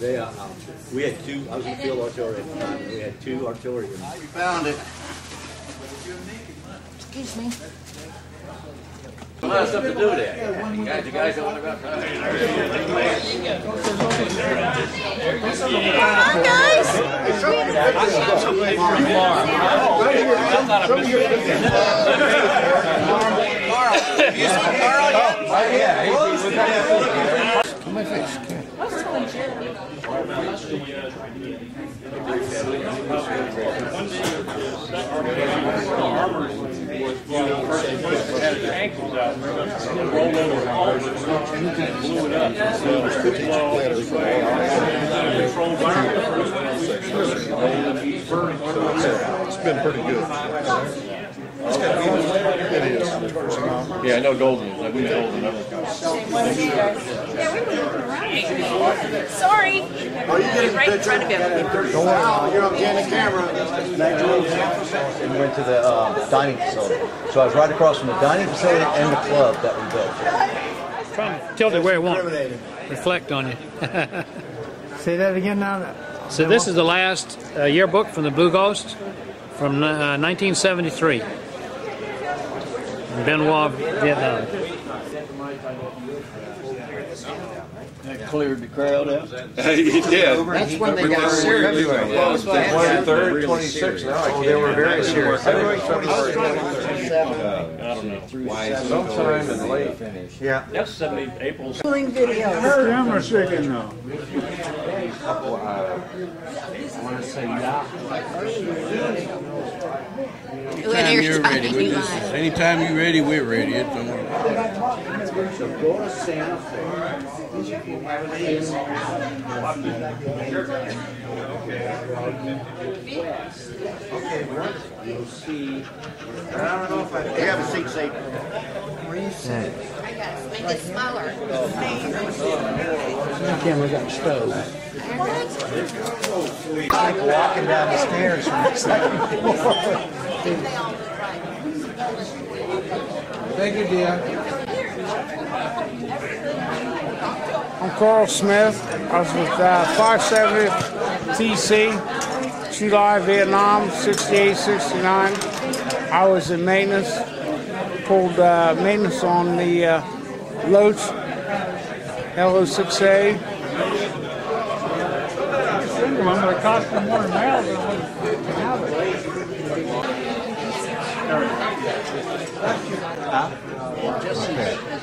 They, we had two. I was in field artillery at the time. We had two artillery units. You found it. Excuse me. Well, that's something to do with that. You guys don't want to go. Hi, guys. My face. Had his ankles out, rolled over and blew it up. So It's been pretty good. It is. yeah, I know Golden. Like we know Golden. Yeah, we were looking around. Sorry. Are you getting Right in front of him. Don't worry. You're on the camera. And we went to the dining facility. So I was right across from the dining facility and the club that we built. Trying to tilt it where it won't reflect on you. Say that again now. So this is the last yearbook from the Blue Ghost from 1973. Benoit, Vietnam. That cleared the crowd out. He did. That's when they got serious. Well, it's 23rd, 26th now. Oh, they were very serious. February 26th. I don't know. Sometime in late. Yeah. That's 70 April. Camera shaking now. I want to say yeah. Anytime you're ready. Anytime you're ready, we're ready. Don't worry. So go to Santa Fe. Okay, you'll see. I don't know if I have a seat safe. Where you sit? I got it. Make it smaller. My camera got stove. It's like walking down the stairs from the second floor. Thank you, dear. I'm Carl Smith. I was with 570th TC, July, Vietnam, 68, 69. I was in maintenance, pulled maintenance on the Loach LO6A. But it cost me more than mail than I would have it.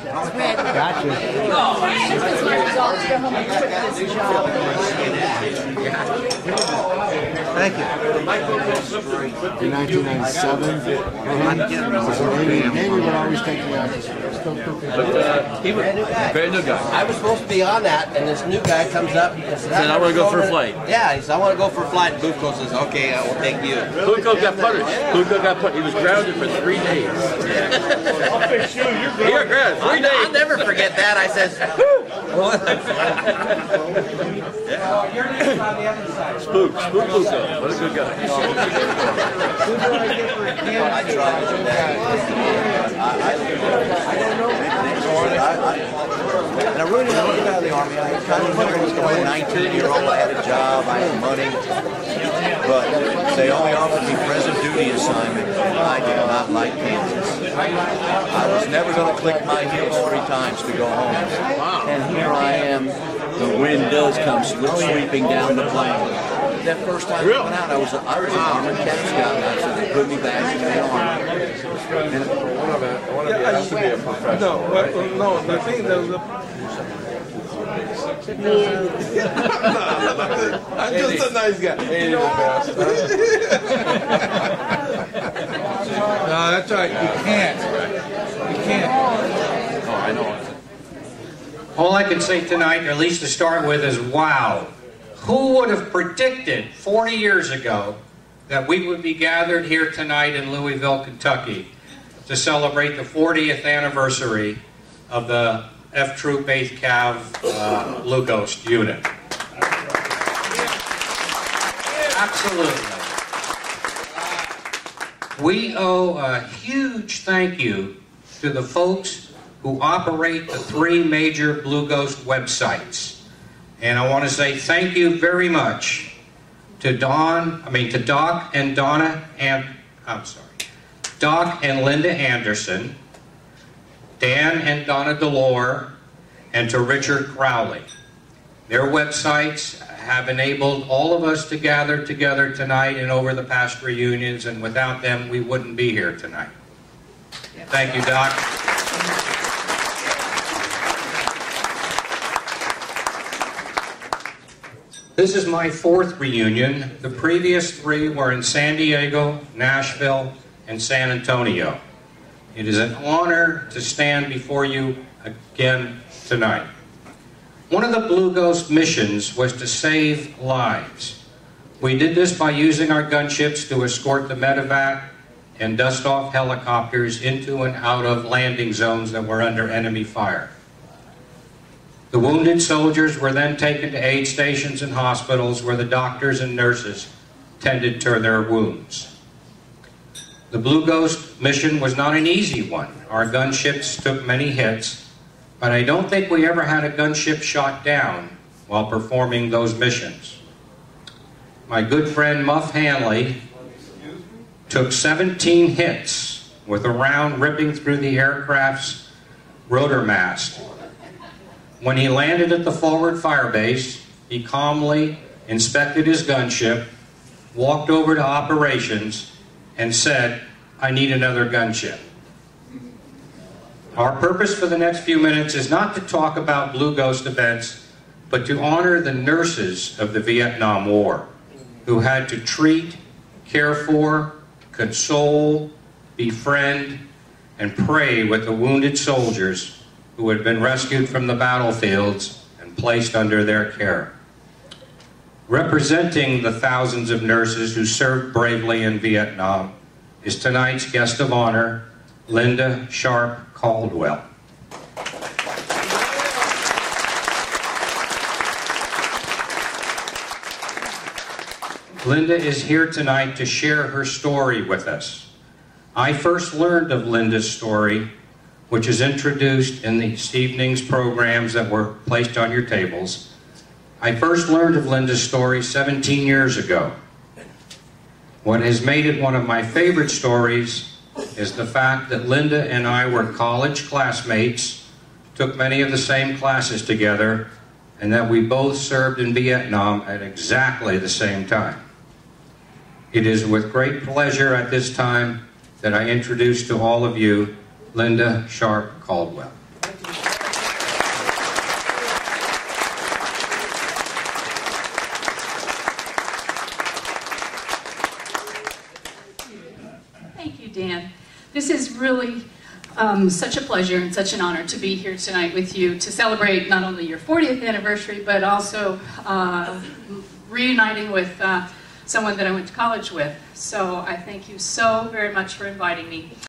Gotcha. Thank you. In 1997, Navy would always take me out. He was a very new guy. I was supposed to be on that, and this new guy comes up and says, I want to go for a flight. Yeah, he said, I want to go for a flight. And Bufko says, okay, I will take you. Bufko got punished. Bufko got punished. He was grounded for 3 days. I'll fix you. You're grounded 3 days. I'll never forget that. I says, Spook Bufko. What a good guy. And I really didn't want to get out of the Army. I kind of remember was going 19-year-old. I had a job, I had money. But they only offered me present duty assignment, and I did not like Kansas. I was never going to click my heels 3 times to go home. And here I am. The wind does come sweeping down the plain. That first time I went out, I was an armored cat scout, and I said they put me back in the Army. And I want to be asked to be a professional. No, the thing that was I'm just a nice guy. Hey, you're the best. No, that's right. You can't. You can't. Oh, I know. All I can say tonight, or at least to start with, is wow. Who would have predicted 40 years ago that we would be gathered here tonight in Louisville, Kentucky to celebrate the 40th anniversary of the F Troop 8th Cav Blue Ghost unit. Absolutely. We owe a huge thank you to the folks who operate the 3 major Blue Ghost websites. And I want to say thank you very much to Doc and Donna, Doc and Linda Anderson, Dan and Donna Delore, and to Richard Crowley. Their websites have enabled all of us to gather together tonight and over the past reunions, and without them, we wouldn't be here tonight. Thank you, Doc. This is my 4th reunion. The previous 3 were in San Diego, Nashville, and San Antonio. It is an honor to stand before you again tonight. One of the Blue Ghost missions was to save lives. We did this by using our gunships to escort the medevac and dust-off helicopters into and out of landing zones that were under enemy fire. The wounded soldiers were then taken to aid stations and hospitals where the doctors and nurses tended to their wounds. The Blue Ghost mission was not an easy one. Our gunships took many hits, but I don't think we ever had a gunship shot down while performing those missions. My good friend Muff Hanley took 17 hits with a round ripping through the aircraft's rotor mast. When he landed at the forward fire base, he calmly inspected his gunship, walked over to operations, and said, "I need another gunship." Our purpose for the next few minutes is not to talk about Blue Ghost events, but to honor the nurses of the Vietnam War, who had to treat, care for, console, befriend, and pray with the wounded soldiers who had been rescued from the battlefields and placed under their care. Representing the thousands of nurses who served bravely in Vietnam is tonight's guest of honor, Linda Sharp Caldwell. Linda is here tonight to share her story with us. I first learned of Linda's story, which is introduced in this evening's programs that were placed on your tables. I first learned of Linda's story 17 years ago. What has made it one of my favorite stories is the fact that Linda and I were college classmates, took many of the same classes together, and that we both served in Vietnam at exactly the same time. It is with great pleasure at this time that I introduce to all of you Linda Sharp Caldwell. Thank you, Dan. This is really such a pleasure and such an honor to be here tonight with you to celebrate not only your 40th anniversary, but also reuniting with someone that I went to college with. So I thank you so very much for inviting me.